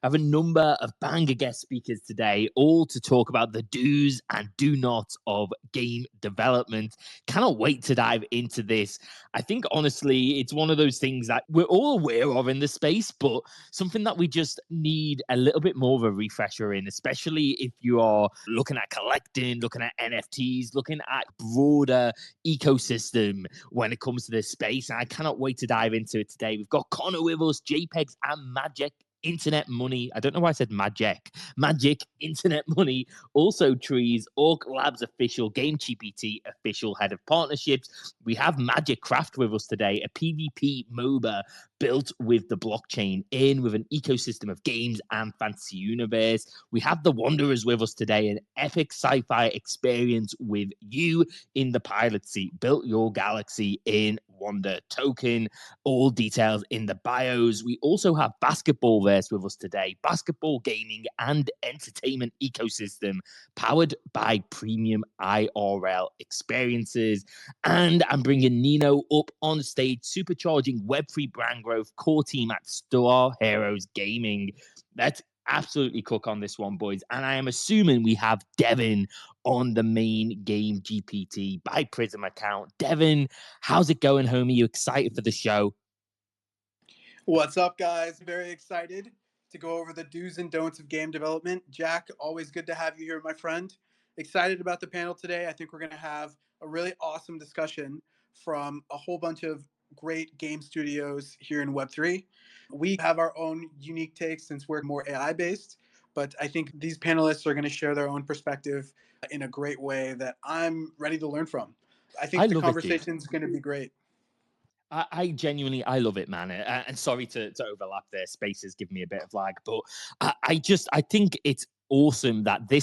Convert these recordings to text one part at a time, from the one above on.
I have a number of banger guest speakers today, all to talk about the do's and do nots of game development. Cannot wait to dive into this. I think, honestly, it's one of those things that we're all aware of in the space, but something that we just need a little bit more of a refresher in, especially if you are looking at collecting, looking at NFTs, looking at broader ecosystem when it comes to this space. And I cannot wait to dive into it today. We've got Connor with us, JPEGs and Magic Internet Money. I don't know why I said Magic Internet Money. Also Trees, Orc Labs official, Game GPT official head of partnerships. We have Magic Craft with us today, a PvP MOBA built with the blockchain in with an ecosystem of games and fantasy universe. We have the Wanderers with us today, an epic sci-fi experience with you in the pilot seat. Built your galaxy in Wander Token. All details in the bios. We also have Basketball Verse with us today. Basketball gaming and entertainment ecosystem powered by premium IRL experiences. And I'm bringing Nino up on stage, supercharging Web3 brand growth, core team at Star Heroes Gaming. Let's absolutely cook on this one, boys. And I am assuming we have Devin on the main Game GPT by Prism account. Devin, how's it going, homie? You excited for the show? What's up, guys? Very excited to go over the do's and don'ts of game development. Jack, always good to have you here, my friend. Excited about the panel today. I think we're going to have a really awesome discussion from a whole bunch of great game studios here in Web3. We have our own unique takes since we're more AI based, but I think these panelists are going to share their own perspective in a great way that I'm ready to learn from. I think the conversation is going to be great. I genuinely, I love it, man. And sorry to overlap there. Spaces give me a bit of lag, but I think it's awesome that this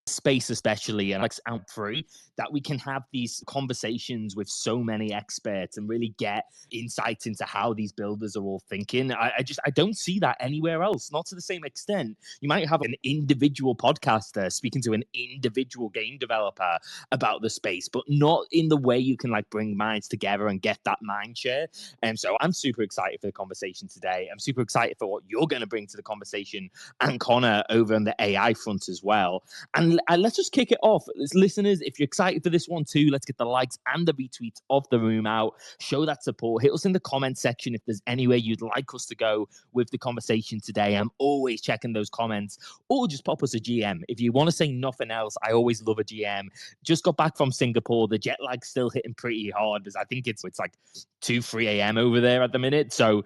space especially and like out through that we can have these conversations with so many experts and really get insights into how these builders are all thinking. I don't see that anywhere else, not to the same extent. You might have an individual podcaster speaking to an individual game developer about the space, but not in the way you can like bring minds together and get that mind share. And so I'm super excited for the conversation today. I'm super excited for what you're going to bring to the conversation, and Connor over on the AI front as well. And let's just kick it off. Listeners, if you're excited for this one too, let's get the likes and the retweets of the room out. Show that support. Hit us in the comment section if there's anywhere you'd like us to go with the conversation today. I'm always checking those comments. Or just pop us a GM. If you want to say nothing else, I always love a GM. Just got back from Singapore. The jet lag's still hitting pretty hard because I think it's like 2, 3 a.m. over there at the minute. So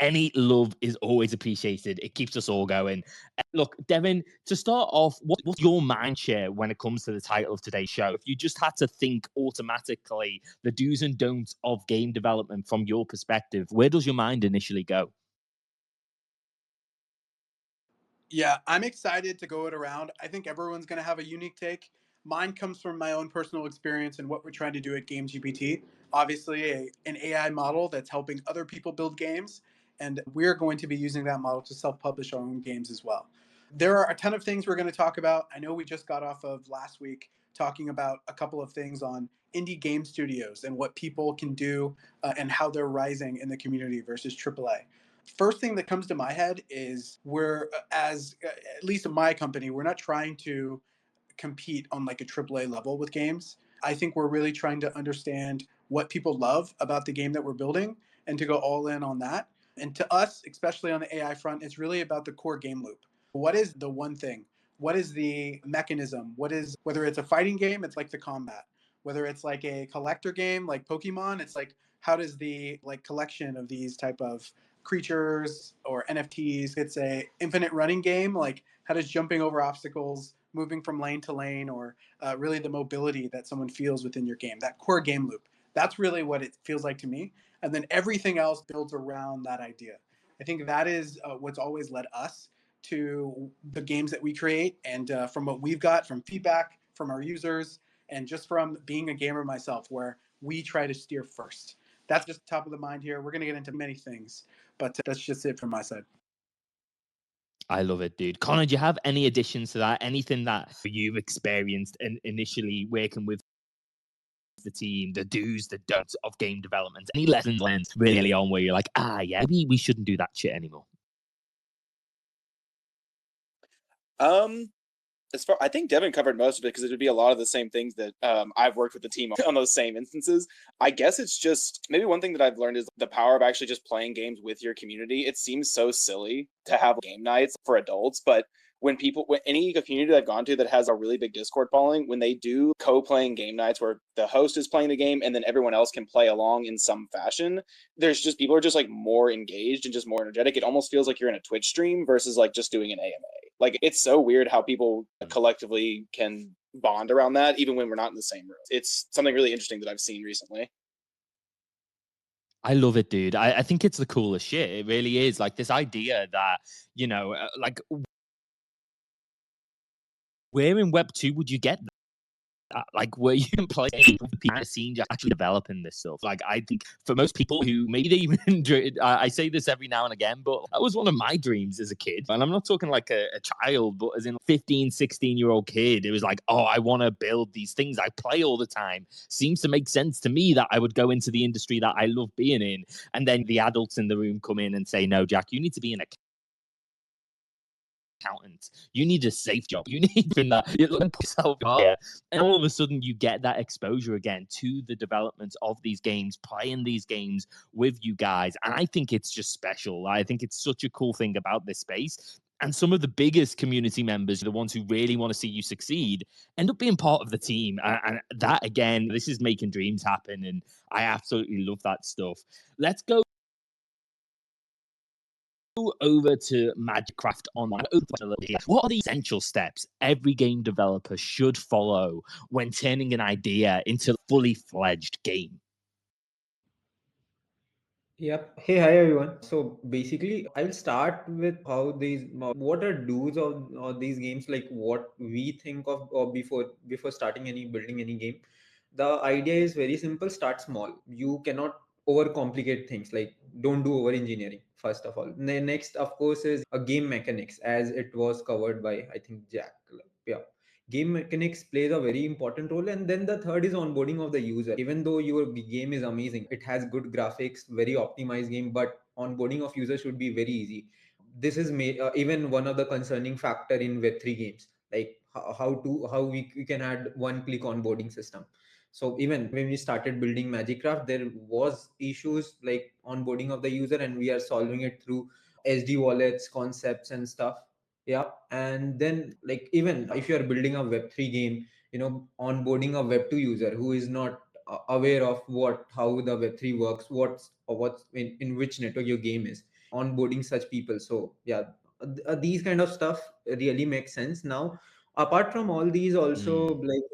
any love is always appreciated. It keeps us all going. Look, Devin, to start off, what's your mind share when it comes to the title of today's show? If you just had to think automatically the do's and don'ts of game development from your perspective, where does your mind initially go? Yeah, I'm excited to go it around. I think everyone's going to have a unique take. Mine comes from my own personal experience and what we're trying to do at Game GPT. Obviously, an AI model that's helping other people build games, and we're going to be using that model to self-publish our own games as well. There are a ton of things we're going to talk about. I know we just got off of last week talking about a couple of things on indie game studios and what people can do and how they're rising in the community versus AAA. First thing that comes to my head is we're, as at least in my company, we're not trying to compete on like a AAA level with games. I think we're really trying to understand what people love about the game that we're building and to go all in on that. And to us, especially on the AI front, it's really about the core game loop. What is the one thing? What is the mechanism? Whether it's a fighting game, it's like the combat. Whether it's like a collector game like Pokemon, it's like how does the like collection of these type of creatures or NFTs, it's a infinite running game, like how does jumping over obstacles, moving from lane to lane, or really the mobility that someone feels within your game, that core game loop. That's really what it feels like to me. And then everything else builds around that idea. I think that is what's always led us to the games that we create. And from what we've got from feedback from our users and just from being a gamer myself, where we try to steer first. That's just top of the mind here. We're going to get into many things, but that's just it from my side. I love it, dude. Connor, do you have any additions to that? Anything that you've experienced initially working with the team, the do's, the don'ts of game development? Any lessons learned really on where you're like, yeah, maybe we shouldn't do that shit anymore? I think Devin covered most of it because it would be a lot of the same things that I've worked with the team on those same instances. I guess it's just maybe one thing that I've learned is the power of actually just playing games with your community. It seems so silly to have game nights for adults, but when any community I've gone to that has a really big Discord following, when they do co-playing game nights where the host is playing the game and then everyone else can play along in some fashion, there's just people are just like more engaged and just more energetic. It almost feels like you're in a Twitch stream versus like just doing an AMA. Like it's so weird how people collectively can bond around that, even when we're not in the same room. It's something really interesting that I've seen recently. I love it, dude. I think it's the coolest shit. It really is. Like this idea that, like where in Web 2 would you get like where you can play people behind the scenes actually developing this stuff. Like I think for most people who maybe they even I say this every now and again, but that was one of my dreams as a kid. And I'm not talking like a child, but as in 15, 16-year-old kid. It was like, oh, I want to build these things I play all the time. Seems to make sense to me that I would go into the industry that I love being in. And then the adults in the room come in and say, no, Jack, you need to be an accountant. You need a safe job. You need that. You're looking yourself higher. And all of a sudden, you get that exposure again to the development of these games, playing these games with you guys. And I think it's just special. I think it's such a cool thing about this space. And some of the biggest community members, the ones who really want to see you succeed, end up being part of the team. And that, again, this is making dreams happen. And I absolutely love that stuff. Let's go over to Magicraft Online. What are the essential steps every game developer should follow when turning an idea into a fully fledged game? Yep. Hey, hi everyone. So basically, I'll start with how these what are do's of these games, like what we think of or before starting any building any game. The idea is very simple. Start small. You cannot overcomplicate things. Like don't do over engineering. First of all. Next, of course, is a game mechanics, as it was covered by I think Jack. Yeah, game mechanics plays a very important role, and then the third is onboarding of the user. Even though your game is amazing, it has good graphics, very optimized game, but onboarding of users should be very easy. This is even one of the concerning factor in web3 games, like how we can add one click onboarding system. So even when we started building Magicraft, there was issues like onboarding of the user, and we are solving it through SD wallets concepts and stuff. Yeah, and then like even if you are building a web3 game, onboarding a web2 user who is not aware of how the web3 works, what's in which network your game is, onboarding such people. So yeah, these kind of stuff really makes sense. Now apart from all these also, Mm. like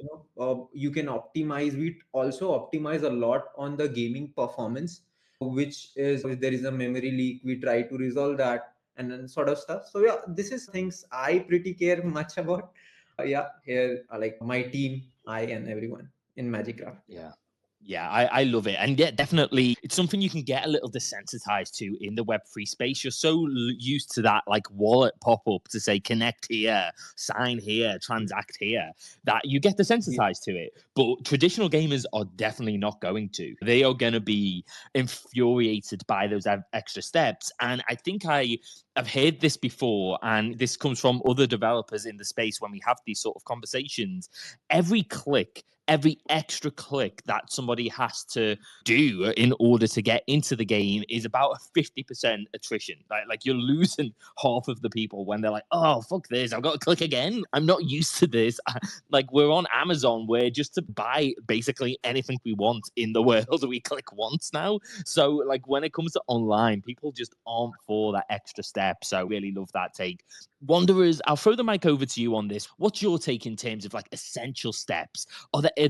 you can optimize, we also optimize a lot on the gaming performance, which is if there is a memory leak, we try to resolve that and then sort of stuff. So yeah, this is things I pretty care much about. Yeah, here like my team, I and everyone in Magicraft. Yeah. Yeah. Yeah, I love it. And yeah, definitely, it's something you can get a little desensitized to in the Web3 space. You're so used to that like wallet pop up to say connect here, sign here, transact here, that you get Yeah. desensitized to it. But traditional gamers are definitely not going to. They are going to be infuriated by those extra steps. And I think I've heard this before, and this comes from other developers in the space when we have these sort of conversations. Every extra click that somebody has to do in order to get into the game is about a 50% attrition. Like you're losing half of the people when they're like, oh, fuck this. I've got to click again. I'm not used to this. Like we're on Amazon where just to buy basically anything we want in the world, we click once now. So like when it comes to online, people just aren't for that extra step. So I really love that take. Wanderers, I'll throw the mic over to you on this. What's your take in terms of like essential steps?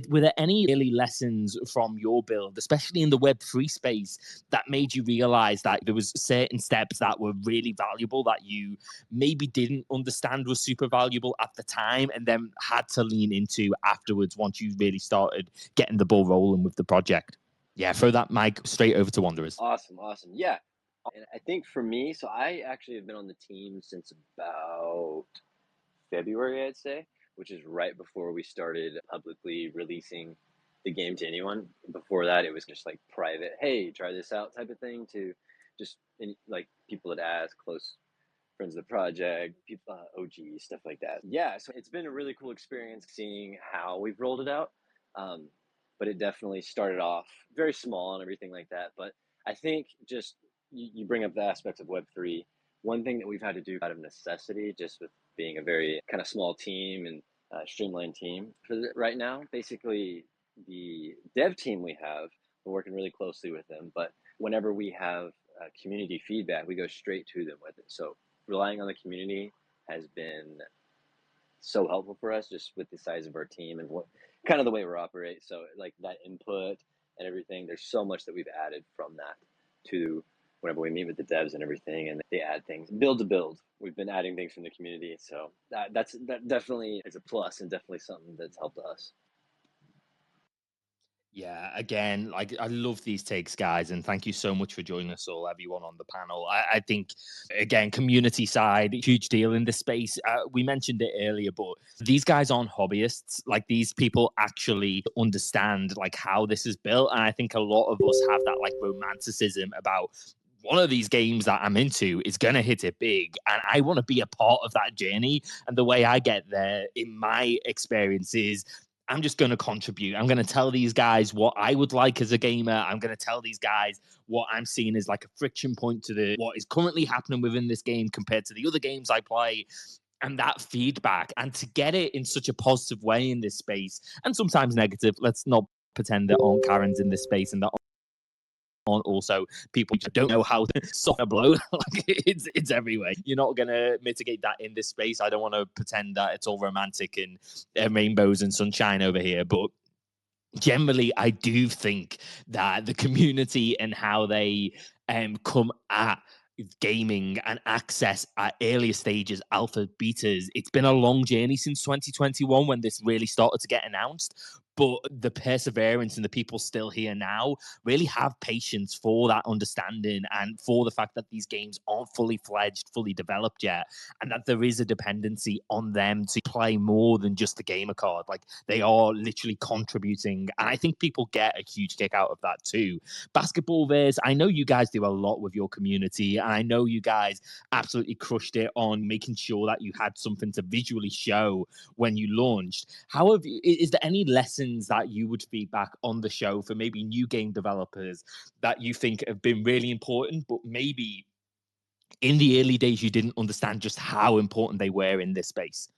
Were there any really lessons from your build, especially in the Web3 space, that made you realize that there was certain steps that were really valuable that you maybe didn't understand was super valuable at the time and then had to lean into afterwards once you really started getting the ball rolling with the project? Yeah, throw that mic straight over to Wanderers. Awesome, awesome. Yeah. And I think for me, so I actually have been on the team since about February, I'd say, which is right before we started publicly releasing the game to anyone. Before that, it was just like private, hey, try this out type of thing to just like people that ask, close friends of the project, people, OG, stuff like that. Yeah, so it's been a really cool experience seeing how we've rolled it out. But it definitely started off very small and everything like that. But I think just you bring up the aspects of Web3. One thing that we've had to do out of necessity, just with being a very kind of small team and streamlined team right now, basically the dev team we have, we're working really closely with them. But whenever we have community feedback, we go straight to them with it. So relying on the community has been so helpful for us, just with the size of our team and what kind of the way we operate. So like that input and everything, there's so much that we've added from that to whenever we meet with the devs and everything, and they add things build to build. We've been adding things from the community, so that definitely is a plus and definitely something that's helped us. Yeah, again, like I love these takes, guys, and thank you so much for joining us all, everyone on the panel. I think, again, community side, huge deal in this space. We mentioned it earlier, but these guys aren't hobbyists. Like these people actually understand like how this is built, and I think a lot of us have that like romanticism about one of these games that I'm into is going to hit it big. And I want to be a part of that journey. And the way I get there, in my experience, is I'm just going to contribute. I'm going to tell these guys what I would like as a gamer. I'm going to tell these guys what I'm seeing as like a friction point to what is currently happening within this game compared to the other games I play. And that feedback, and to get it in such a positive way in this space, and sometimes negative. Let's not pretend there aren't Karens in this space and that aren't also people who don't know how to soften a blow. Like it's everywhere. You're not gonna mitigate that in this space. I don't want to pretend that it's all romantic and rainbows and sunshine over here, but generally I do think that the community and how they come at gaming and access at earlier stages, alpha betas, it's been a long journey since 2021 when this really started to get announced. But the perseverance and the people still here now really have patience for that understanding and for the fact that these games aren't fully fledged, fully developed yet, and that there is a dependency on them to play more than just the gamer card. Like they are literally contributing. And I think people get a huge kick out of that too. Basketball Viz, I know you guys do a lot with your community. And I know you guys absolutely crushed it on making sure that you had something to visually show when you launched. How have you, is there any lessons that you would feedback on the show for maybe new game developers that you think have been really important, but maybe in the early days you didn't understand just how important they were in this space?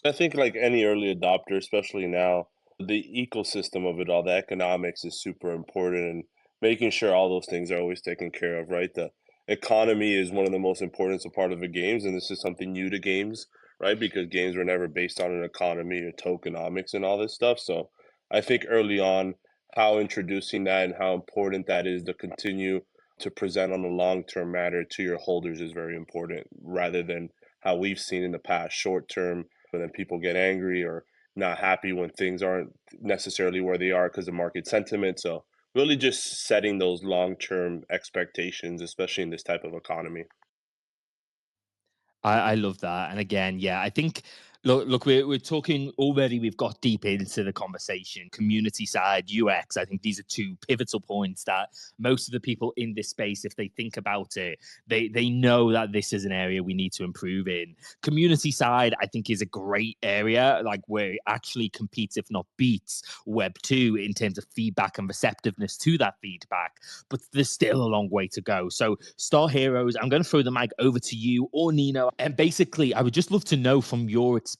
I think like any early adopter, especially now, the ecosystem of it all, the economics is super important and making sure all those things are always taken care of, right? The economy is one of the most important part of the games, and this is something new to games, right? Because games were never based on an economy or tokenomics and all this stuff. So I think early on, how introducing that and how important that is to continue to present on a long-term matter to your holders is very important, rather than how we've seen in the past, short-term, and then people get angry or not happy when things aren't necessarily where they are because of market sentiment. So really just setting those long-term expectations, especially in this type of economy. I love that. And again, yeah, I think look, we're talking already. We've got deep into the conversation, community side, UX. I think these are two pivotal points that most of the people in this space, if they think about it, they know that this is an area we need to improve in. Community side, I think, is a great area, like where it actually competes, if not beats, Web2 in terms of feedback and receptiveness to that feedback. But there's still a long way to go. So, Star Heroes, I'm going to throw the mic over to you or Nino. And basically, I would just love to know from your experience,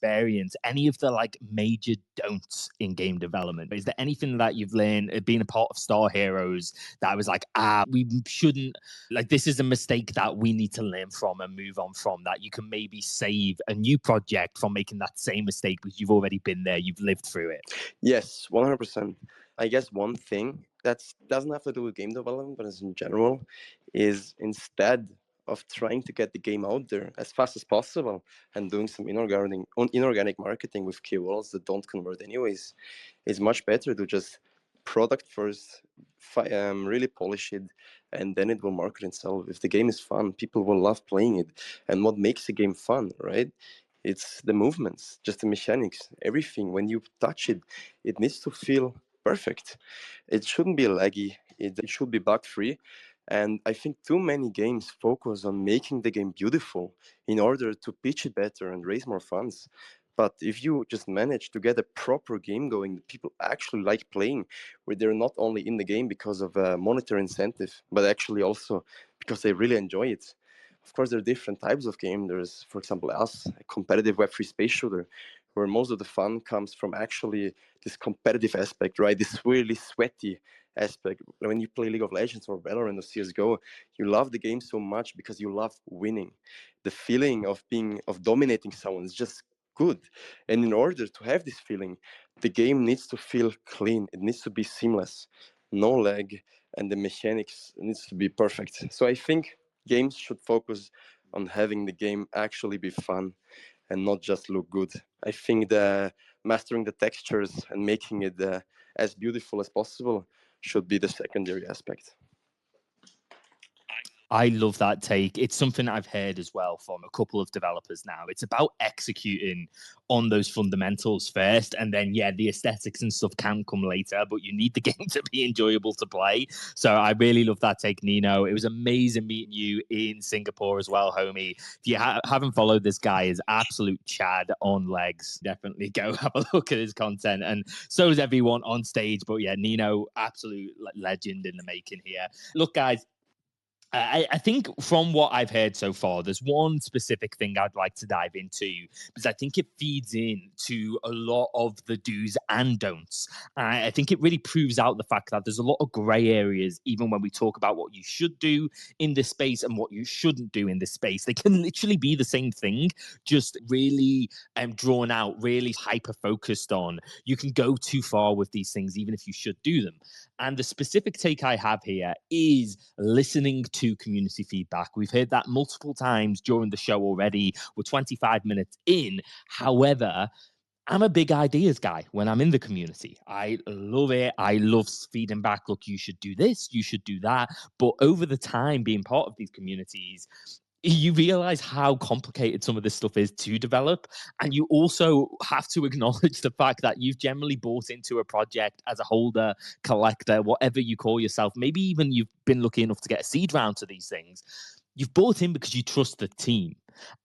any of the like major don'ts in game development. Is there anything that you've learned being a part of Star Heroes that was like, we shouldn't, like, this is a mistake that we need to learn from and move on from, that you can maybe save a new project from making that same mistake because you've already been there, you've lived through it? Yes, 100%. I guess one thing that doesn't have to do with game development, but is in general, is instead of trying to get the game out there as fast as possible and doing some inorganic marketing with keywords that don't convert anyways, it's much better to just product first, really polish it, and then it will market itself. If the game is fun, people will love playing it. And what makes a game fun, right? It's the movements, just the mechanics, everything. When you touch it, it needs to feel perfect. It shouldn't be laggy. It should be bug free. And I think too many games focus on making the game beautiful in order to pitch it better and raise more funds. But if you just manage to get a proper game going that people actually like playing, where they're not only in the game because of a monetary incentive, but actually also because they really enjoy it. Of course, there are different types of game. There's, for example, us, a competitive Web3 space shooter, where most of the fun comes from actually this competitive aspect, right? This really sweaty aspect. When you play League of Legends or Valorant or CSGO, you love the game so much because you love winning. The feeling of dominating someone is just good. And in order to have this feeling, the game needs to feel clean. It needs to be seamless, no lag, and the mechanics needs to be perfect. So I think games should focus on having the game actually be fun and not just look good. I think the mastering the textures and making it as beautiful as possible should be the secondary aspect. I love that take. It's something I've heard as well from a couple of developers now. It's about executing on those fundamentals first, and then the aesthetics and stuff can come later, but you need the game to be enjoyable to play. So I really love that take, Nino. It was amazing meeting you in Singapore as well, homie. If you haven't followed this guy, is absolute Chad on legs. Definitely go have a look at his content, and so is everyone on stage. But Nino, absolute legend in the making here. Look, guys, I think from what I've heard so far, there's one specific thing I'd like to dive into because I think it feeds into a lot of the do's and don'ts. I think it really proves out the fact that there's a lot of gray areas, even when we talk about what you should do in this space and what you shouldn't do in this space. They can literally be the same thing, just really drawn out, really hyper focused on. You can go too far with these things, even if you should do them. And the specific take I have here is listening to community feedback. We've heard that multiple times during the show already. We're 25 minutes in. However, I'm a big ideas guy when I'm in the community. I love it. I love feeding back. Look, you should do this, you should do that. But over the time being part of these communities, you realize how complicated some of this stuff is to develop. And you also have to acknowledge the fact that you've generally bought into a project as a holder, collector, whatever you call yourself. Maybe even you've been lucky enough to get a seed round to these things. You've bought in because you trust the team.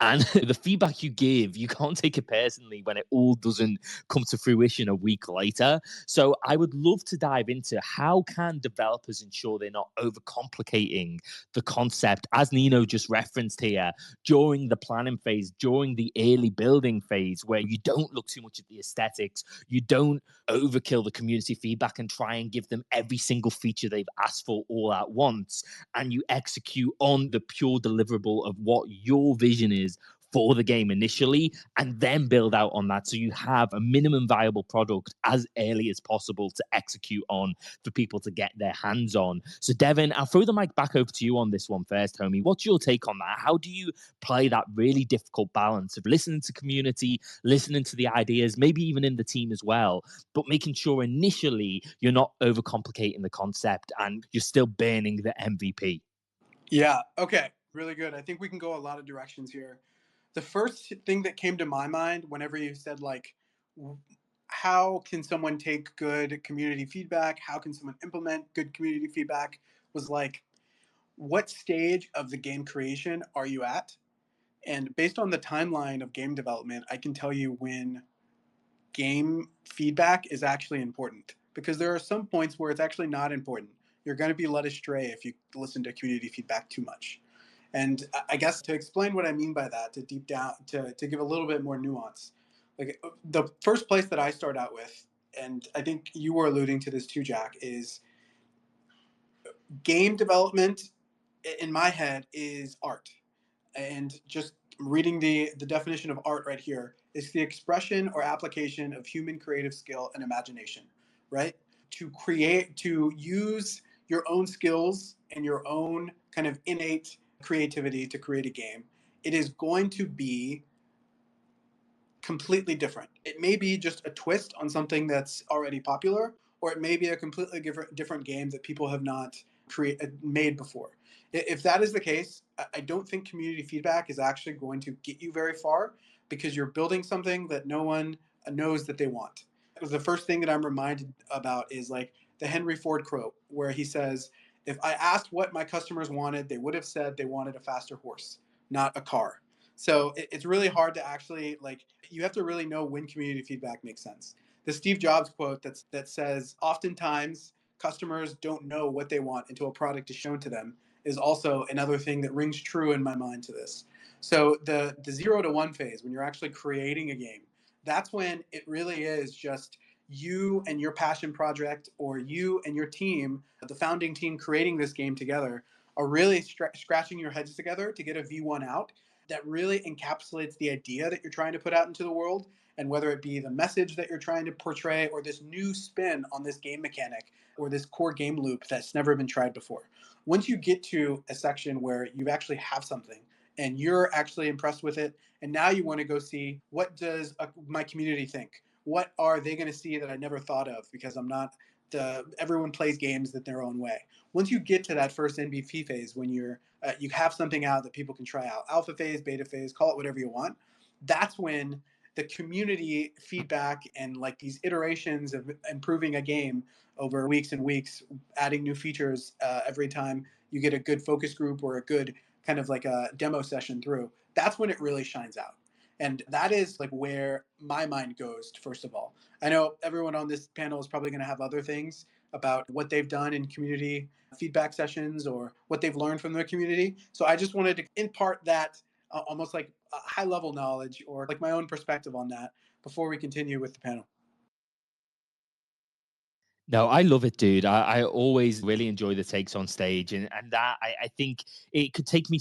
And the feedback you give, you can't take it personally when it all doesn't come to fruition a week later. So I would love to dive into how can developers ensure they're not overcomplicating the concept, as Nino just referenced here, during the planning phase, during the early building phase, where you don't look too much at the aesthetics, you don't overkill the community feedback and try and give them every single feature they've asked for all at once, and you execute on the pure deliverable of what your vision is for the game initially, and then build out on that so you have a minimum viable product as early as possible to execute on for people to get their hands on. So Devin, I'll throw the mic back over to you on this one first, homie. What's your take on that? How do you play that really difficult balance of listening to community, listening to the ideas, maybe even in the team as well, but making sure initially you're not overcomplicating the concept and you're still burning the MVP? Yeah, okay, really good. I think we can go a lot of directions here. The first thing that came to my mind whenever you said, like, how can someone take good community feedback? How can someone implement good community feedback? Was like, what stage of the game creation are you at? And based on the timeline of game development, I can tell you when game feedback is actually important, because there are some points where it's actually not important. You're going to be led astray if you listen to community feedback too much. And I guess to explain what I mean by that, to deep down, to give a little bit more nuance, like the first place that I start out with, and I think you were alluding to this too, Jack, is game development in my head is art. And just reading the definition of art right here is the expression or application of human creative skill and imagination, right? To use your own skills and your own kind of innate creativity to create a game, it is going to be completely different. It may be just a twist on something that's already popular, or it may be a completely different game that people have not made before. If that is the case, I don't think community feedback is actually going to get you very far, because you're building something that no one knows that they want. The first thing that I'm reminded about is like the Henry Ford quote, where he says, If I asked what my customers wanted, they would have said they wanted a faster horse, not a car. So it's really hard to actually, like, you have to really know when community feedback makes sense. The Steve Jobs quote that says, oftentimes customers don't know what they want until a product is shown to them, is also another thing that rings true in my mind to this. So the 0 to 1 phase, when you're actually creating a game, that's when it really is just you and your passion project, or you and your team, the founding team creating this game together, are really scratching your heads together to get a V1 out that really encapsulates the idea that you're trying to put out into the world, and whether it be the message that you're trying to portray, or this new spin on this game mechanic, or this core game loop that's never been tried before. Once you get to a section where you actually have something and you're actually impressed with it, and now you want to go see, what does my community think? What are they going to see that I never thought of, because I'm not everyone plays games in their own way. Once you get to that first MVP phase, when you have something out that people can try out, alpha phase, beta phase, call it whatever you want, that's when the community feedback and like these iterations of improving a game over weeks and weeks, adding new features every time you get a good focus group or a good kind of like a demo session through, that's when it really shines out. And that is like where my mind goes, first of all. I know everyone on this panel is probably going to have other things about what they've done in community feedback sessions or what they've learned from the community. So I just wanted to impart that almost like high level knowledge, or like my own perspective on that, before we continue with the panel. No, I love it, dude. I always really enjoy the takes on stage, and that I think it could take me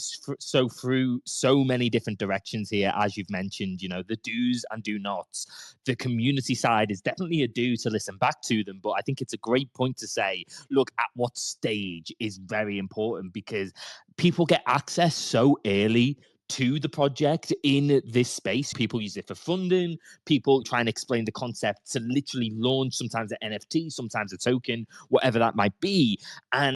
through so many different directions here, as you've mentioned. You know, the do's and do nots. The community side is definitely a do to listen back to them, but I think it's a great point to say, look at what stage is very important, because people get access so early to the project in this space. People use it for funding. People try and explain the concept to literally launch sometimes an NFT, sometimes a token, whatever that might be. And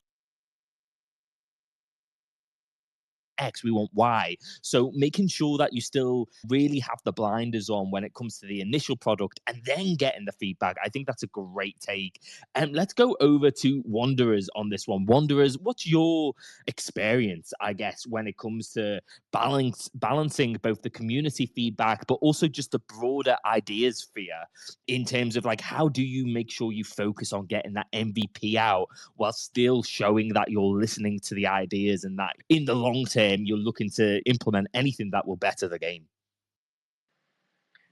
X, we want Y. So making sure that you still really have the blinders on when it comes to the initial product and then getting the feedback. I think that's a great take. And let's go over to Wanderers on this one. Wanderers, what's your experience, I guess, when it comes to balancing both the community feedback, but also just the broader ideas sphere, in terms of like, how do you make sure you focus on getting that MVP out while still showing that you're listening to the ideas, and that in the long term you're looking to implement anything that will better the game?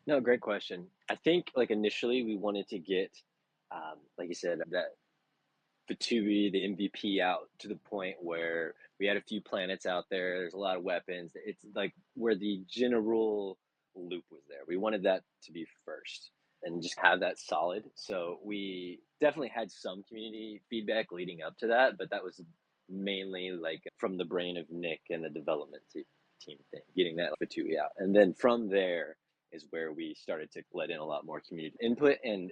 No, great question. I think like initially we wanted to get, like you said, that Vitubi, the MVP, out to the point where we had a few planets out there. There's a lot of weapons. It's like where the general loop was there. We wanted that to be first and just have that solid. So we definitely had some community feedback leading up to that, but that was mainly like from the brain of Nick and the development team thing, getting that Vitubi out. And then from there is where we started to let in a lot more community input. And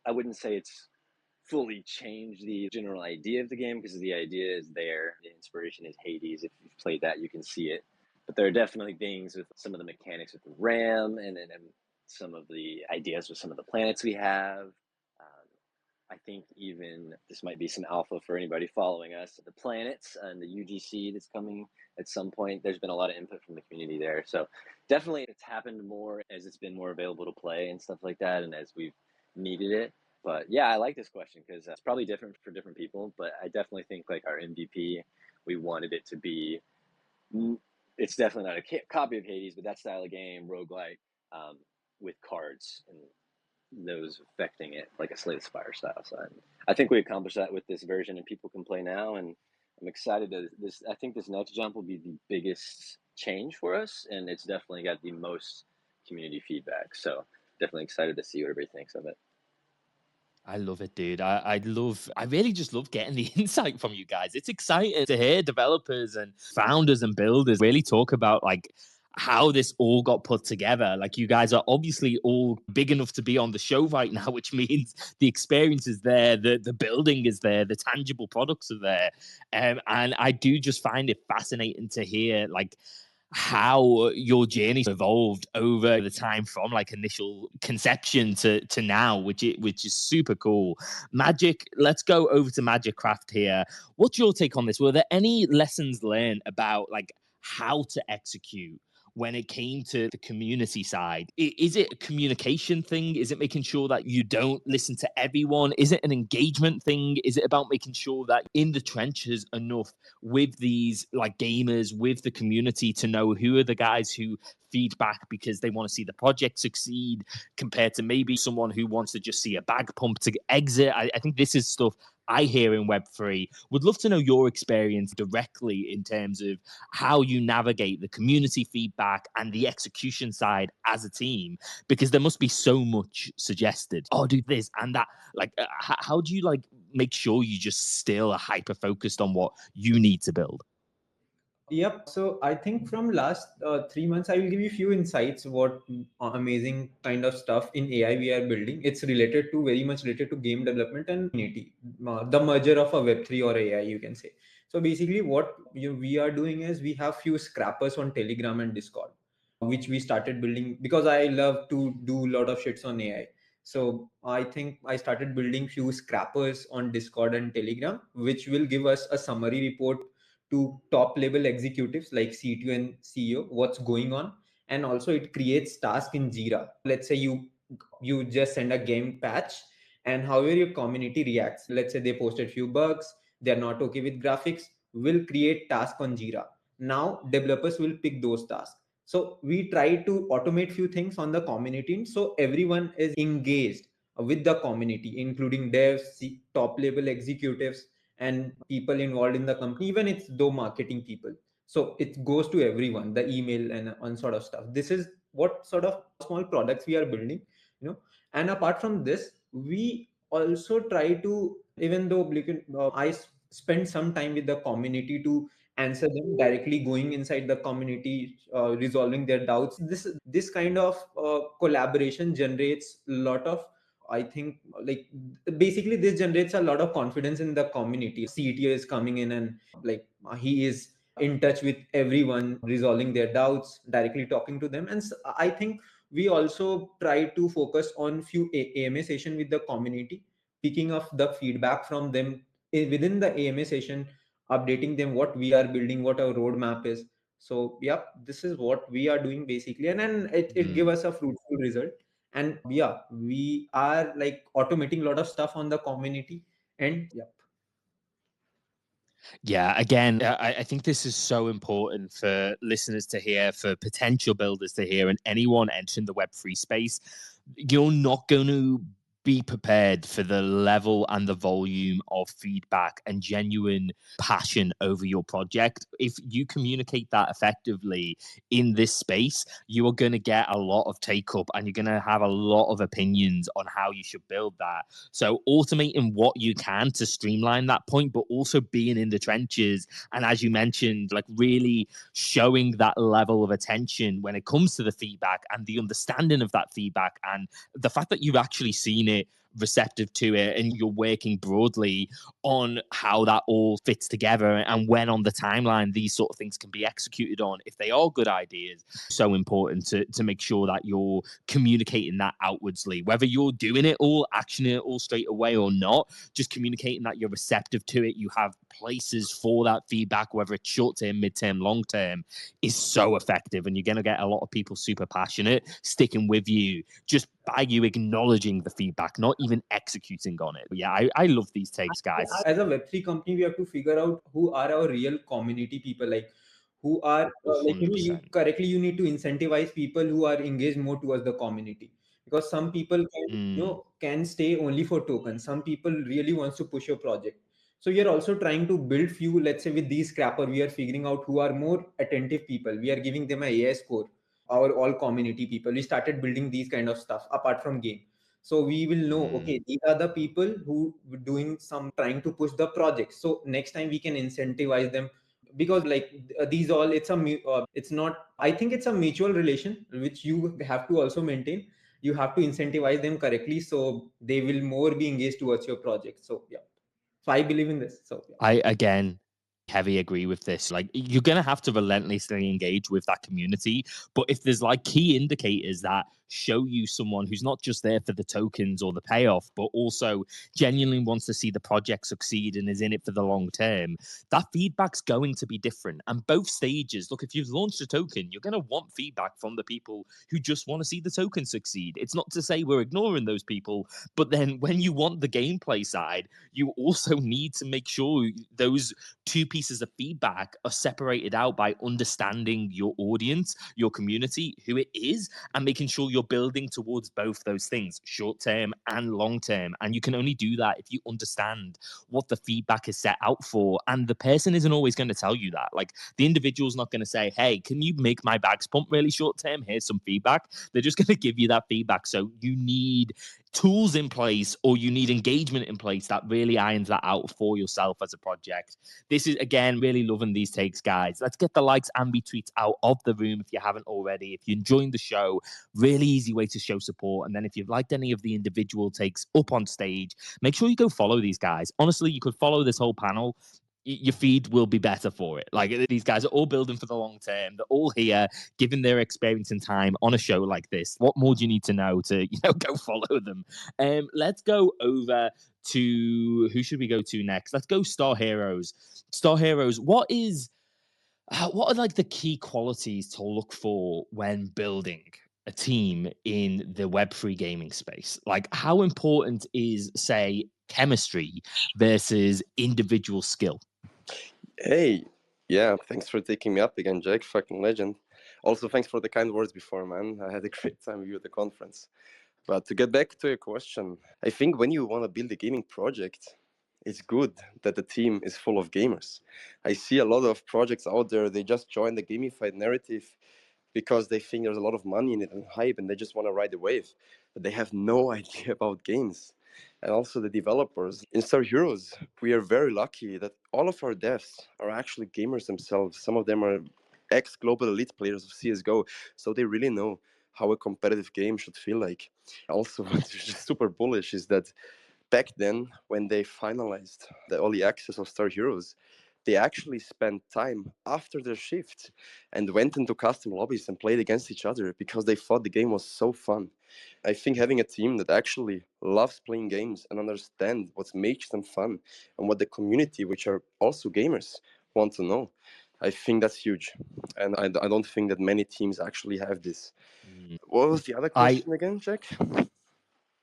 I wouldn't say it's fully changed the general idea of the game, because the idea is there. The inspiration is Hades. If you've played that, you can see it. But there are definitely things with some of the mechanics with the RAM, and some of the ideas with some of the planets we have. I think even this might be some alpha for anybody following us. The planets and the UGC that's coming at some point, there's been a lot of input from the community there. So definitely it's happened more as it's been more available to play and stuff like that, and as we've needed it. But yeah, I like this question because it's probably different for different people. But I definitely think like our MVP, we wanted it to be, it's definitely not a copy of Hades, but that style of game, roguelike, with cards and those affecting it like a Slay the Spire style. So I think we accomplished that with this version, and people can play now. And I'm excited to this. I think this next jump will be the biggest change for us, and it's definitely got the most community feedback. So definitely excited to see what everybody thinks of it. I love it, dude. I really just love getting the insight from you guys. It's exciting to hear developers and founders and builders really talk about like how this all got put together. Like, you guys are obviously all big enough to be on the show right now, which means the experience is there, the building is there, the tangible products are there. And I do just find it fascinating to hear like how your journey evolved over the time from like initial conception to now, which is super cool. Magic, let's go over to Magic Craft here. What's your take on this? Were there any lessons learned about like how to execute when it came to the community side? Is it a communication thing? Is it making sure that you don't listen to everyone? Is it an engagement thing? Is it about making sure that in the trenches enough with these like gamers, with the community to know who are the guys who feedback because they want to see the project succeed compared to maybe someone who wants to just see a bag pump to exit? I think this is stuff I hear in Web3. Would love to know your experience directly in terms of how you navigate the community feedback and the execution side as a team, because there must be so much suggested. Oh, do this and that. Like, how do you like make sure you just still are hyper focused on what you need to build? Yep. So I think from last 3 months, I will give you a few insights what amazing kind of stuff in AI we are building. It's related to very much related to game development and community, the merger of a Web3 or AI, you can say. So basically, what we are doing is we have few scrappers on Telegram and Discord, which we started building because I love to do a lot of shits on AI. So I think I started building few scrappers on Discord and Telegram, which will give us a summary report to top level executives like CTO and CEO what's going on. And also it creates task in Jira. Let's say you just send a game patch, and however your community reacts, let's say they posted few bugs, they're not okay with graphics, will create task on Jira. Now developers will pick those tasks. So we try to automate few things on the community so everyone is engaged with the community, including devs, top level executives, and people involved in the company, even it's though marketing people. So it goes to everyone, the email and sort of stuff. This is what sort of small products we are building, and apart from this, we also try to, even though I spend some time with the community to answer them directly, going inside the community, resolving their doubts. This kind of collaboration generates a lot of, I think, like, basically this generates a lot of confidence in the community. CTO is coming in and like he is in touch with everyone, resolving their doubts, directly talking to them. And I think we also try to focus on few AMA session with the community, picking up the feedback from them within the AMA session, updating them what we are building, what our roadmap is. So yeah, this is what we are doing basically, and then it give us a fruitful result. And yeah, we are like automating a lot of stuff on the community. And yeah. Yeah, again, I think this is so important for listeners to hear, for potential builders to hear, and anyone entering the Web3 space. You're not going to be prepared for the level and the volume of feedback and genuine passion over your project. If you communicate that effectively in this space, you are going to get a lot of take up and you're going to have a lot of opinions on how you should build that. So automating what you can to streamline that point, but also being in the trenches. And as you mentioned, like really showing that level of attention when it comes to the feedback and the understanding of that feedback, and the fact that you've actually seen it, receptive to it, and you're working broadly on how that all fits together and when on the timeline these sort of things can be executed on if they are good ideas. So important to make sure that you're communicating that outwardsly, whether you're doing it all, actioning it all straight away or not. Just communicating that you're receptive to it, you have places for that feedback, whether it's short term, mid-term, long term, is so effective. And you're going to get a lot of people super passionate sticking with you just by you acknowledging the feedback, not even executing on it. But yeah, I love these takes, guys. As a Web3 company, we have to figure out who are our real community people, like who are like, you 100%. correctly, you need to incentivize people who are engaged more towards the community, because some people can can stay only for tokens. Some people really wants to push your project. So we are also trying to build few, let's say with these scrapper, we are figuring out who are more attentive people. We are giving them a AI score. Our all community people, we started building these kind of stuff apart from game. So we will know, okay, these are the people who doing some trying to push the project. So next time we can incentivize them, because like these all, it's not, I think it's a mutual relation which you have to also maintain. You have to incentivize them correctly so they will more be engaged towards your project. So yeah, so I believe in this. So yeah. I again heavy agree with this. Like, you're going to have to relentlessly engage with that community. But if there's like key indicators that show you someone who's not just there for the tokens or the payoff, but also genuinely wants to see the project succeed and is in it for the long term, that feedback's going to be different. And both stages, look, if you've launched a token, you're going to want feedback from the people who just want to see the token succeed. It's not to say we're ignoring those people, but then when you want the gameplay side, you also need to make sure those two pieces of feedback are separated out by understanding your audience, your community, who it is, and making sure you're building towards both those things, short term and long term. And you can only do that if you understand what the feedback is set out for. And the person isn't always going to tell you that. Like, the individual's not going to say, hey, can you make my bags pump really short term? Here's some feedback. They're just going to give you that feedback. So you need tools in place, or you need engagement in place that really irons that out for yourself as a project. This is, again, really loving these takes, guys. Let's get the likes and retweets out of the room if you haven't already. If you're enjoying the show, really easy way to show support. And then if you've liked any of the individual takes up on stage, make sure you go follow these guys. Honestly, you could follow this whole panel. Your feed will be better for it. Like, these guys are all building for the long term. They're all here, giving their experience and time on a show like this. What more do you need to know to, go follow them? Let's go over to, who should we go to next? Let's go Star Heroes. Star Heroes, what are like the key qualities to look for when building a team in the Web3 gaming space? Like, how important is, say, chemistry versus individual skill? Hey, yeah, thanks for taking me up again, Jack. Fucking legend. Also, thanks for the kind words before, man. I had a great time with you at the conference. But to get back to your question, I think when you want to build a gaming project, it's good that the team is full of gamers. I see a lot of projects out there, they just join the gamified narrative because they think there's a lot of money in it and hype, and they just want to ride the wave. But they have no idea about games. And also the developers. In Star Heroes, we are very lucky that all of our devs are actually gamers themselves. Some of them are ex-global elite players of CSGO, so they really know how a competitive game should feel like. Also, what's just super bullish is that back then, when they finalized the early access of Star Heroes, they actually spent time after their shift and went into custom lobbies and played against each other because they thought the game was so fun. I think having a team that actually loves playing games and understand what makes them fun and what the community, which are also gamers, want to know, I think that's huge. And I don't think that many teams actually have this. What was the other question again, Jack?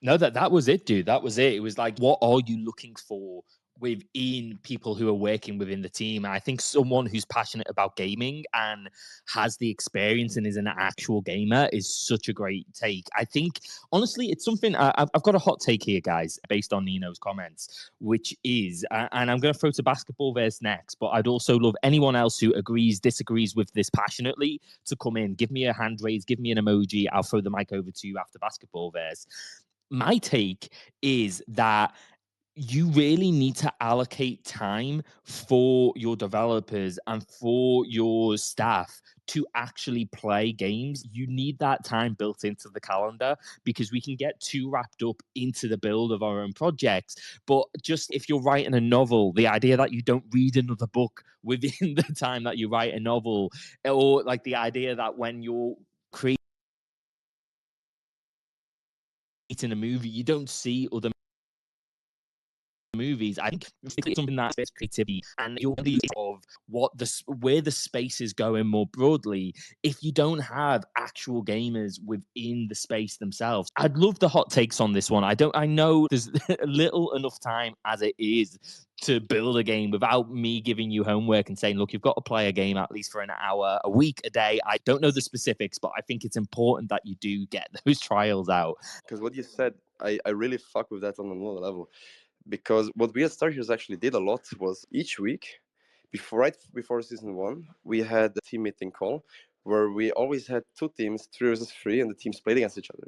No, that was it, dude. That was it. It was like, what are you looking for within people who are working within the team? And I think someone who's passionate about gaming and has the experience and is an actual gamer is such a great take. I think, honestly, it's something I've got a hot take here, guys, based on Nino's comments, which is, and I'm going to throw to Basketball Verse next, but I'd also love anyone else who agrees, disagrees with this passionately to come in. Give me a hand raise, give me an emoji. I'll throw the mic over to you after Basketball Verse. My take is that you really need to allocate time for your developers and for your staff to actually play games. You need that time built into the calendar, because we can get too wrapped up into the build of our own projects. But just if you're writing a novel, the idea that you don't read another book within the time that you write a novel, or like the idea that when you're creating a movie, you don't see other movies. I think it's something that's creativity, and you're going to of where the space is going more broadly. If you don't have actual gamers within the space themselves, I'd love the hot takes on this one. I know there's little enough time as it is to build a game without me giving you homework and saying, look, you've got to play a game at least for an hour, a week, a day. I don't know the specifics, but I think it's important that you do get those trials out. Because what you said, I really fuck with that on another level. Because what we at Star Heroes actually did a lot was each week, right before season 1, we had a team meeting call where we always had 2 teams, 3 versus 3, and the teams played against each other.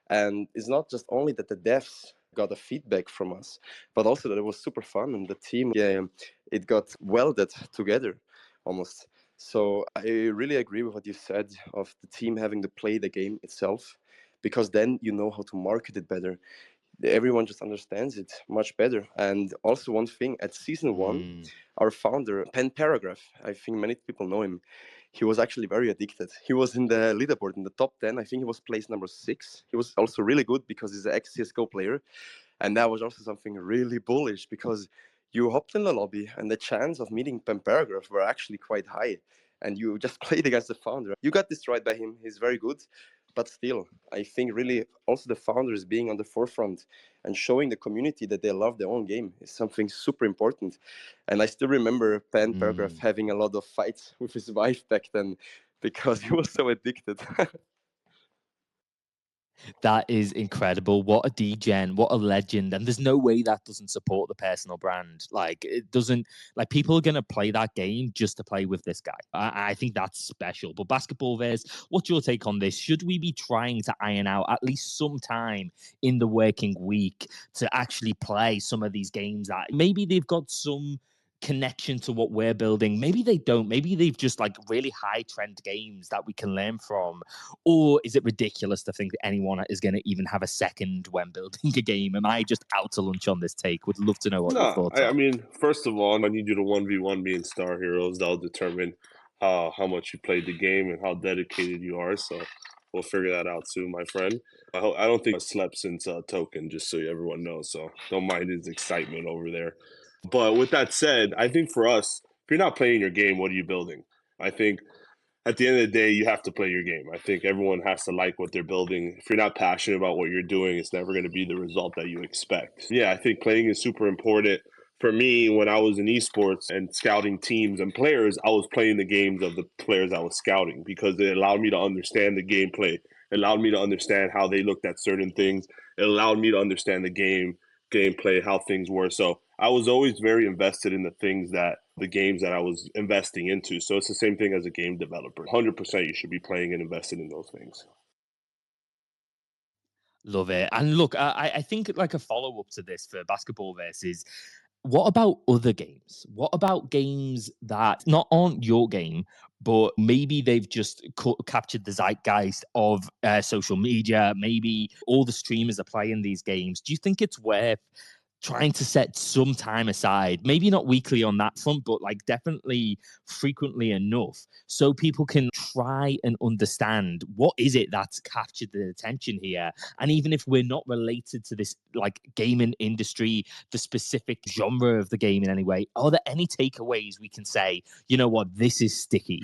And it's not just only that the devs got a feedback from us, but also that it was super fun, and the team, it got welded together almost. So I really agree with what you said of the team having to play the game itself, because then you know how to market it better. everyone just understands it much better. And also one thing, at season one, our founder, Pen Paragraph, I think many people know him, he was actually very addicted. He was in the leaderboard in the top 10. I think he was placed number 6. He was also really good because he's an ex-CSGO player. And that was also something really bullish because you hopped in the lobby and the chance of meeting Pen Paragraph were actually quite high. And you just played against the founder. You got destroyed by him. He's very good. But still, I think really also the founders being on the forefront and showing the community that they love their own game is something super important. And I still remember Pen Paragraph having a lot of fights with his wife back then because he was so addicted. That is incredible. What a degen, what a legend. And there's no way that doesn't support the personal brand. Like, it doesn't, like, people are going to play that game just to play with this guy. I think that's special. But Basketball Viz, what's your take on this? Should we be trying to iron out at least some time in the working week to actually play some of these games that maybe they've got some connection to what we're building? Maybe they don't. Maybe they've just like really high trend games that we can learn from. Or is it ridiculous to think that anyone is going to even have a second when building a game? Am I just out to lunch on this take? Would love to know what your thoughts are. I mean, first of all, I need you to 1v1 me in Star Heroes. That'll determine how much you played the game and how dedicated you are. So we'll figure that out soon, my friend. I don't think I slept since Token, just so everyone knows. So don't mind his excitement over there. But with that said, I think for us, if you're not playing your game, what are you building? I think at the end of the day, you have to play your game. I think everyone has to like what they're building. If you're not passionate about what you're doing, it's never going to be the result that you expect. Yeah, I think playing is super important. For me, when I was in esports and scouting teams and players, I was playing the games of the players I was scouting because it allowed me to understand the gameplay. It allowed me to understand how they looked at certain things. It allowed me to understand the gameplay, how things were. So I was always very invested in the games that I was investing into. So it's the same thing as a game developer. 100% you should be playing and invested in those things. Love it. And look, I think like a follow up to this for Basketball versus what about other games? What about games that not aren't your game, but maybe they've just captured the zeitgeist of social media? Maybe all the streamers are playing these games. Do you think it's worth trying to set some time aside, maybe not weekly on that front, but like definitely frequently enough so people can try and understand what is it that's captured the attention here? And even if we're not related to this like gaming industry, the specific genre of the game in any way, are there any takeaways we can say, you know what, this is sticky,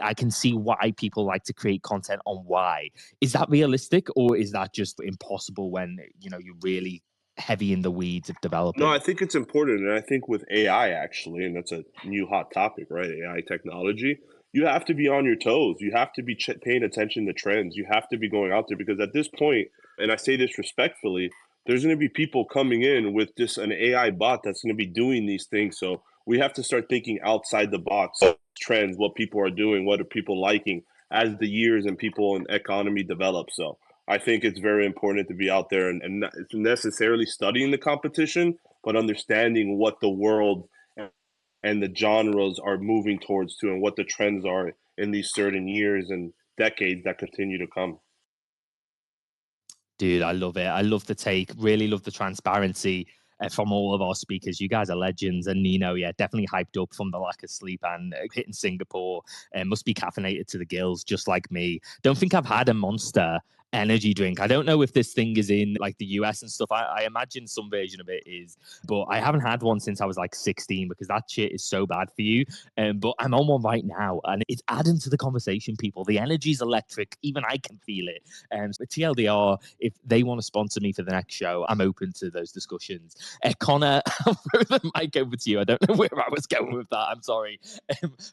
I can see why people like to create content on why? Is that realistic, or is that just impossible when, you know, you're really heavy in the weeds of developing? No, I think it's important. And I think with AI, actually, and that's a new hot topic, right? AI technology, you have to be on your toes. You have to be paying attention to trends. You have to be going out there because at this point, and I say this respectfully, there's going to be people coming in with just an AI bot that's going to be doing these things. So we have to start thinking outside the box of trends, what people are doing, what are people liking as the years and people and economy develop. So I think it's very important to be out there and not necessarily studying the competition, but understanding what the world and the genres are moving towards too, and what the trends are in these certain years and decades that continue to come. Dude, I love it. I love the take. Really love the transparency from all of our speakers. You guys are legends. And Nino, yeah, definitely hyped up from the lack of sleep and hitting Singapore. Must be caffeinated to the gills, just like me. Don't think I've had a Monster energy drink. I don't know if this thing is in like the US and stuff. I imagine some version of it is, but I haven't had one since I was like 16 because that shit is so bad for you. But I'm on one right now and it's adding to the conversation, people. The energy's electric. Even I can feel it. But TLDR, if they want to sponsor me for the next show, I'm open to those discussions. Connor, I'll throw the mic over to you. I don't know where I was going with that. I'm sorry.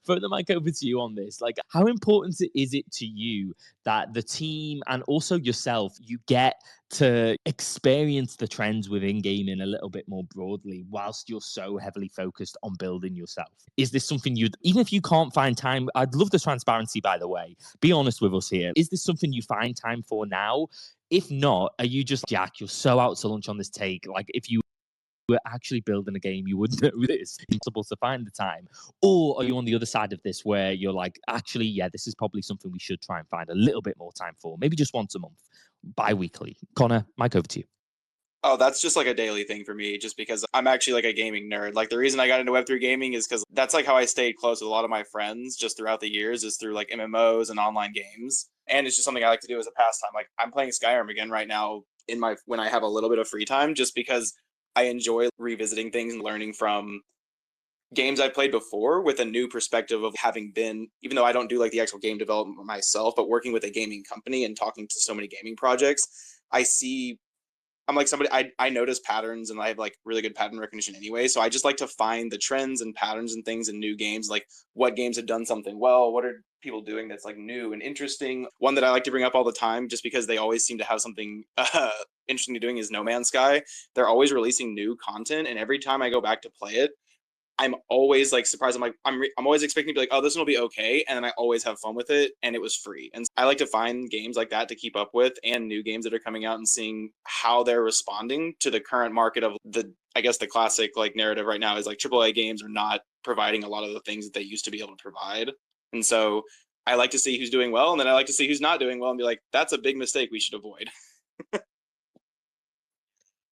Throw the mic over to you on this. Like, how important is it to you that the team and also yourself, you get to experience the trends within gaming a little bit more broadly whilst you're so heavily focused on building yourself? Is this something even if you can't find time, I'd love the transparency, by the way, be honest with us here. Is this something you find time for now? If not, are you just, Jack, you're so out to lunch on this take, like if you were actually building a game, you wouldn't know this. It's impossible to find the time. Or are you on the other side of this where you're like, actually, yeah, this is probably something we should try and find a little bit more time for, maybe just once a month, bi-weekly? Connor, mic over to you. Oh, that's just like a daily thing for me, just because I'm actually like a gaming nerd. Like the reason I got into Web3 gaming is because that's like how I stayed close with a lot of my friends just throughout the years, is through like MMOs and online games. And it's just something I like to do as a pastime. Like I'm playing Skyrim again right now in my when I have a little bit of free time, just because I enjoy revisiting things and learning from games I've played before with a new perspective of having been, even though I don't do like the actual game development myself, but working with a gaming company and talking to so many gaming projects, I'm like somebody, I notice patterns and I have like really good pattern recognition anyway. So I just like to find the trends and patterns and things in new games, like what games have done something well, what are people doing that's like new and interesting. One that I like to bring up all the time, just because they always seem to have something interesting to doing, is No Man's Sky. They're always releasing new content, and every time I go back to play it, I'm always like surprised. I'm always expecting to be like, oh, this one will be okay, and then I always have fun with it, and it was free. And I like to find games like that to keep up with, and new games that are coming out, and seeing how they're responding to the current market of I guess the classic like narrative right now is like AAA games are not providing a lot of the things that they used to be able to provide. And so I like to see who's doing well, and then I like to see who's not doing well and be like, that's a big mistake we should avoid.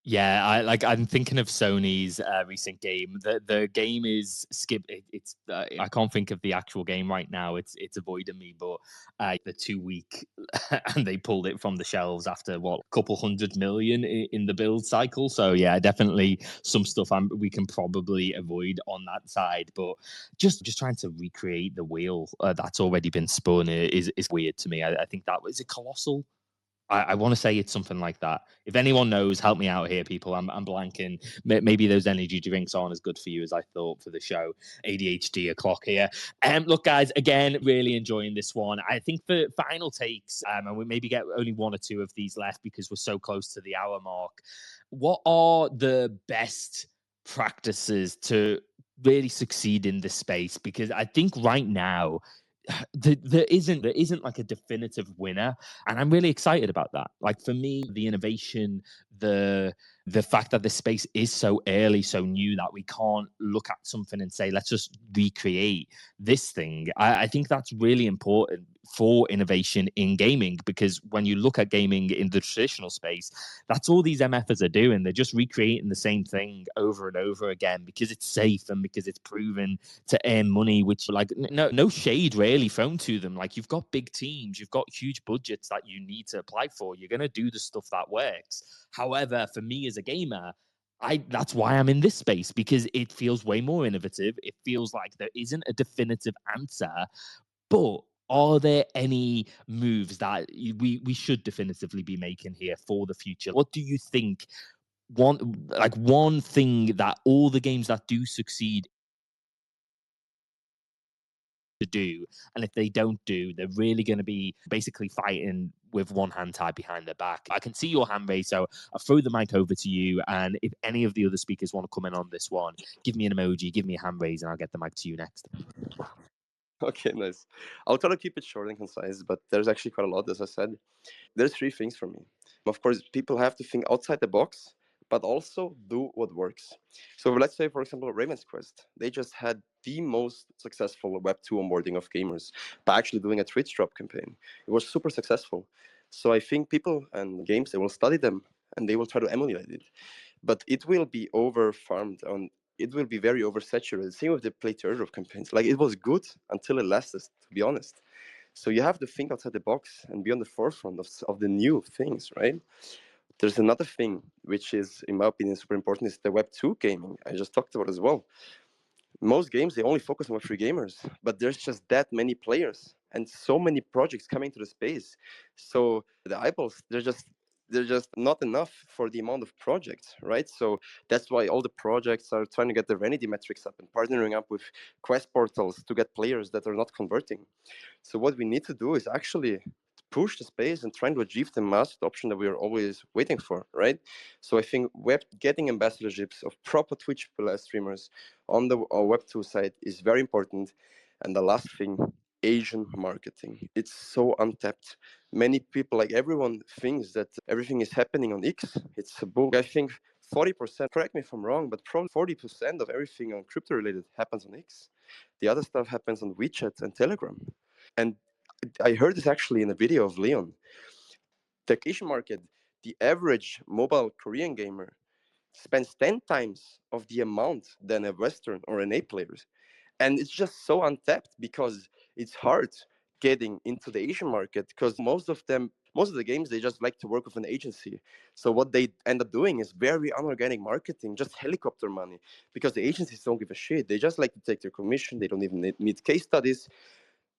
Yeah, I'm thinking of Sony's recent game. The game is skip. It's I can't think of the actual game right now. It's avoiding me, but the 2 week and they pulled it from the shelves after what, a couple hundred million in the build cycle. So yeah, definitely some stuff we can probably avoid on that side. But just trying to recreate the wheel that's already been spun is weird to me. I think that was a Colossal. I want to say it's something like that. If anyone knows, help me out here, people. I'm blanking. Maybe those energy drinks aren't as good for you as I thought for the show. ADHD o'clock here. Look, guys, again, really enjoying this one. I think for final takes, and we maybe get only one or two of these left because we're so close to the hour mark. What are the best practices to really succeed in this space? Because I think right now there isn't like a definitive winner, and I'm really excited about that. Like for me, the innovation, the fact that the space is so early, so new, that we can't look at something and say let's just recreate this thing. I think that's really important for innovation in gaming, because when you look at gaming in the traditional space, that's all these MFers are doing. They're just recreating the same thing over and over again because it's safe and because it's proven to earn money, which like no shade really thrown to them. Like you've got big teams, you've got huge budgets that you need to apply for. You're going to do the stuff that works. However, for me as a gamer, that's why I'm in this space, because it feels way more innovative. It feels like there isn't a definitive answer, but are there any moves that we should definitively be making here for the future? What do you think? One thing that all the games that do succeed to do, and if they don't do, they're really going to be basically fighting with one hand tied behind their back. I can see your hand raised, so I'll throw the mic over to you, and if any of the other speakers want to come in on this one, give me an emoji, give me a hand raise, and I'll get the mic to you next. Okay, nice. I'll try to keep it short and concise, but there's actually quite a lot, as I said. There's three things for me. Of course, people have to think outside the box, but also do what works. So let's say, for example, Raven's Quest. They just had the most successful Web2 onboarding of gamers by actually doing a Twitch drop campaign. It was super successful. So I think people and games, they will study them and they will try to emulate it. But it will be over-farmed and it will be very oversaturated. Same with the Play Turtle campaigns. Like, it was good until it lasted, to be honest. So you have to think outside the box and be on the forefront of the new things, right? There's another thing which is, in my opinion, super important, is the Web2 gaming. I just talked about as well. Most games, they only focus on Web3 gamers, but there's just that many players and so many projects coming to the space. So the eyeballs, they're just not enough for the amount of projects, right? So that's why all the projects are trying to get the vanity metrics up and partnering up with quest portals to get players that are not converting. So what we need to do is actually push the space and trying to achieve the mass adoption that we are always waiting for, right? So I think getting ambassadorships of proper Twitch streamers on the Web2 side is very important. And the last thing, Asian marketing. It's so untapped. Many people, like everyone, thinks that everything is happening on X. It's a book. I think 40%, correct me if I'm wrong, but probably 40% of everything on crypto related happens on X. The other stuff happens on WeChat and Telegram. And I heard this actually in a video of Leon. The Asian market, the average mobile Korean gamer spends 10 times of the amount than a Western or an A player. And it's just so untapped because it's hard getting into the Asian market because most of the games, they just like to work with an agency. So what they end up doing is very unorganic marketing, just helicopter money, because the agencies don't give a shit. They just like to take their commission. They don't even need case studies.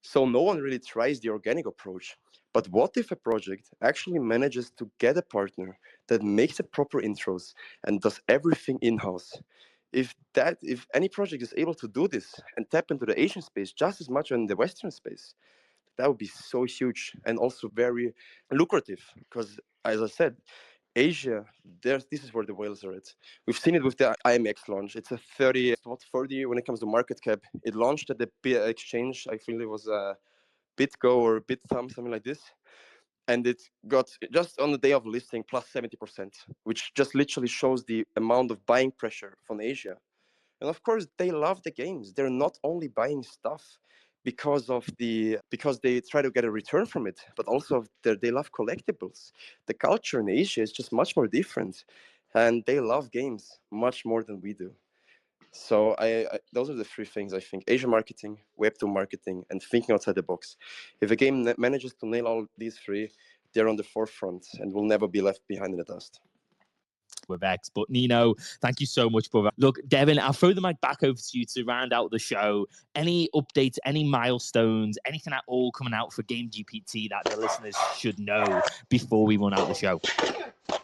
So no one really tries the organic approach. But what if a project actually manages to get a partner that makes the proper intros and does everything in-house? If any project is able to do this and tap into the Asian space just as much as in the Western space, that would be so huge and also very lucrative. Because as I said, Asia, this is where the whales are at. We've seen it with the IMX launch. It's a 30 when it comes to market cap. It launched at the exchange. I feel it was a BitGo or BitThumb, something like this. And it got just on the day of listing plus 70%, which just literally shows the amount of buying pressure from Asia. And of course, they love the games. They're not only buying stuff because they try to get a return from it, but also they love collectibles. The culture in Asia is just much more different, and they love games much more than we do. So those are the three things I think: Asia marketing, Web2 marketing, and thinking outside the box. If a game manages to nail all these three, they're on the forefront and will never be left behind in the dust. With X. But Nino, thank you so much, brother. Look, Devin, I'll throw the mic back over to you to round out the show. Any updates, any milestones, anything at all coming out for Game GPT that the listeners should know before we run out the show? Yeah,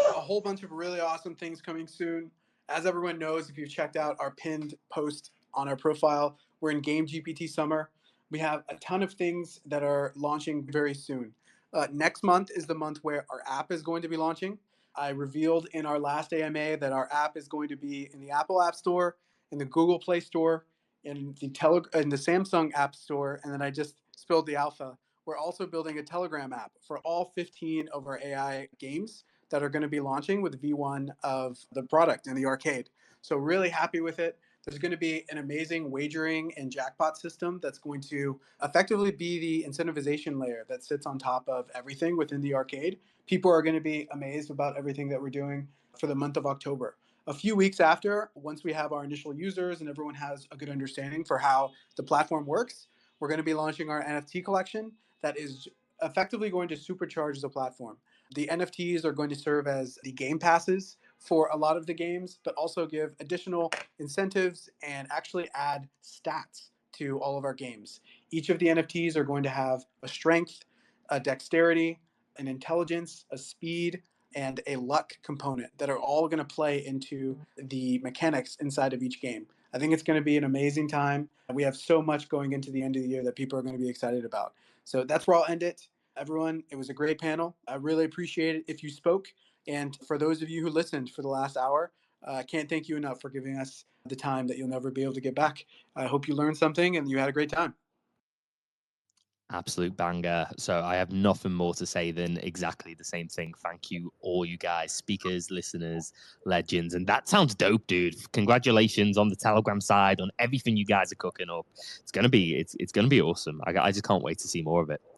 a whole bunch of really awesome things coming soon. As everyone knows, if you've checked out our pinned post on our profile, we're in Game GPT Summer. We have a ton of things that are launching very soon. Next month is the month where our app is going to be launching. I revealed in our last AMA that our app is going to be in the Apple App Store, in the Google Play Store, in the Samsung App Store, and then I just spilled the alpha. We're also building a Telegram app for all 15 of our AI games that are going to be launching with V1 of the product in the arcade. So really happy with it. There's going to be an amazing wagering and jackpot system that's going to effectively be the incentivization layer that sits on top of everything within the arcade. People are going to be amazed about everything that we're doing for the month of October. A few weeks after, once we have our initial users and everyone has a good understanding for how the platform works, we're going to be launching our NFT collection that is effectively going to supercharge the platform. The NFTs are going to serve as the game passes for a lot of the games, but also give additional incentives and actually add stats to all of our games. Each of the NFTs are going to have a strength, a dexterity, an intelligence, a speed, and a luck component that are all going to play into the mechanics inside of each game. I think it's going to be an amazing time. We have so much going into the end of the year that people are going to be excited about. So that's where I'll end it. Everyone, it was a great panel. I really appreciate it if you spoke. And for those of you who listened for the last hour, I can't thank you enough for giving us the time that you'll never be able to get back. I hope you learned something and you had a great time. Absolute banger. So I have nothing more to say than exactly the same thing. Thank you, all you guys, speakers, listeners, legends. And that sounds dope, dude. Congratulations on the Telegram side, on everything you guys are cooking up. It's gonna be awesome. I just can't wait to see more of it.